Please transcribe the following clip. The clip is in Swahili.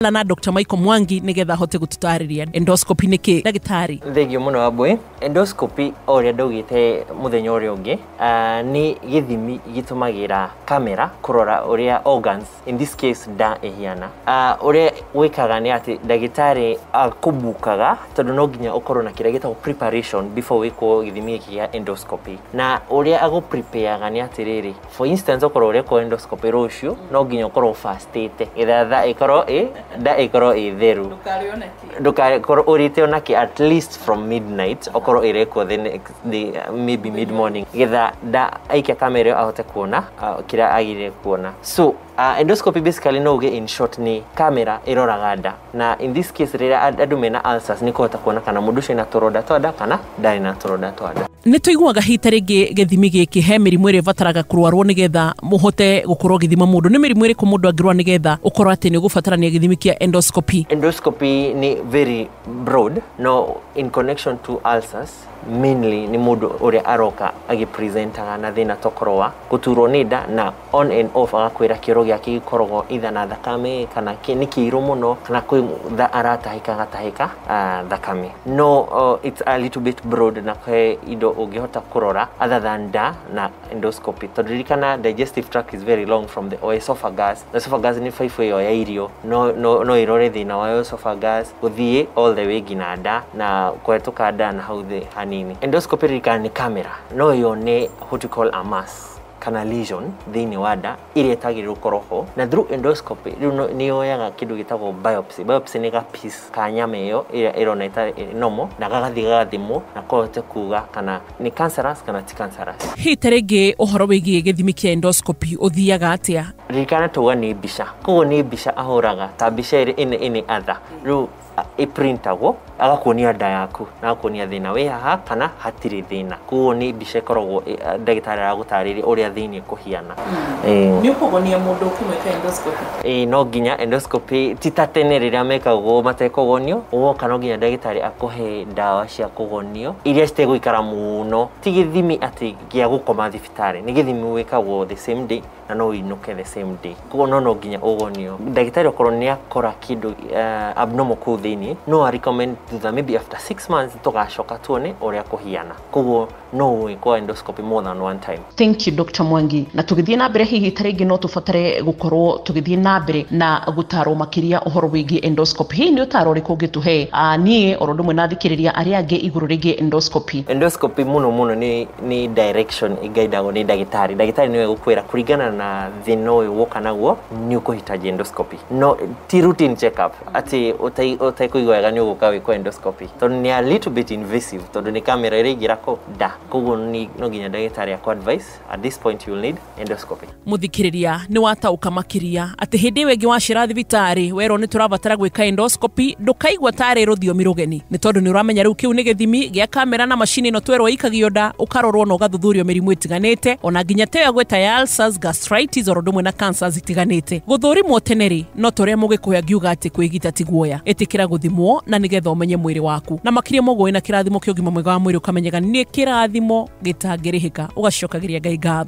na Dr. Michael Mwangi nigetha hote gututariria endoscopy niki dagitari. Thegio muno Wambui. Endoscopy oria ndogite muthenya uria ungi ni githimi gitumagira kamera kurora uria organs, in this case da ehiana. Uria wikaga ni ati dagitari akubukaga tondu no nginya ukorwo na kira gitagwo preparation before wiko githimi kia endoscopy. Na uria agu prepareaga ni ati riri, for instance ukorwo uria ko endoscopy rucio no nginya ukorwo fastete itha ikorwo da ikoro itheru ndukarione urite onaki at least from midnight okoro ireko then maybe mid morning getha da aikia kamera ahote kuona kira agire kuona. So endoscopy basically no ge in short ni kamera iroraga nda, na in this case rira andu mena ulcers ni kota kuona kana mundu cina toroda twada kana ndari na toroda twada. Ni tuiguaga hita ringi githimi giki he mirimu iri vataraga kurwarwo nigetha muhote gukorwo githima mundu. Ni mirimu iri ku mundu angirwa nigetha ukorwo ati ni gufatarania githimi kia endoscopy? Endoscopy ni very broad, no, in connection to ulcers mainly ni mundu uria aroka agipresentaga na thina tokorowa guturwo ni nda na on and off agakwira kiro giake gikorogo itha na thakame kana ni kiiru muno kana kwi aratahika thakame. No, it's a little bit broad na kwe indo ungihota kurora other than da na endoscopy. Todirikana digestive tract is very long from the esophagus. The esophagus ni faifu yo ya irio no irore thina wa esophagus guthie all the way gina nda na kwetuka nda na how the hani. Endoscopy ni camera no yone what we call a mass kana lesion thini wada ile tagiri koroho na through endoscopy ni yoyaga kindu gitagwo biopsy. Biopsy ni ga piece ka nyama iyo ile ironeta nomo na gagathimo na kote kuga kana ni cancerous kana ti cancerous. Hiterege ohoro wigie githimi kia endoscopy uthiaga atia? Rikana tuga ni bisha kogo ni bisha ahoraga ta bisha ine other ru iprintago agakuonia nda yaku na agakuonia thina we haha kana hatiri thina. Kuo ni bisha korogwo dagitari agutariria uria thini kuhiana. Ni ukugonia mundu kumeka endoscopy? No nginya endoscopy titatene riria mekagwo matekogonio woka no nginya dagitari akuhe ndawa cia kugonio iria citeguikara muno. Ti githimi ati gia gukoma thibitari, ni githimi wikagwo the same day na no inuke the same day. Kuo no nginya ugonio dagitari okorwo ni akora kindu abnormal ku thini no recommend to maybe after 6 months tugacoka tuone uria kuhiana. Kuo no wiko endoscopy more than one time. Thank you Dr. Mwangi. Na tugithie na mbere hihi taringi no tufatare gukorwo tugithie na mbere na gutaro makiria uhoro wigi endoscopy. Hii ni utaro ri kungituhe nie orondo mwe nathikiriria aria ange iguru rigi endoscopy? Endoscopy muno ni direction igaidago ni dagitari. Dagitari niwe gukwira kuringana na thina uyu woka naguo ni ukuhitaji endoscopy. No ti routine check up ati utaikuigwa wega ni uguka wiko endoscopy tondu ni a little bit invasive tondu ni kamera irigira ko da. Kugo ni no nginya dagitari ya advice at this point you will need endoscopy. Muthikiriria ni watauka makiria ati hindi wengi wa shira thibitari wero ni turabatara gwika endoscopy ndukaigwa tari ruthiomi rugeni ni tondu ni uramenya riu kiu ni githimi gia kamera na machine no twerwo ikagio nda ukarorwo no gathuthurio mirimu itiganite ona nginya teyo gweta ya ulcers, gastritis orondo mwe na cancers itiganite. Guthurimwo teneri no turia mugikuya giuga ati kwigita tigwoya etikira guthimwo na nigetha umenye mwiri waku na makiria mogo ina kirathimo kio gima mwega wa mwiri ukamenyega ni kirathimo gitangirihika ugacokagiria Ngai ngatho.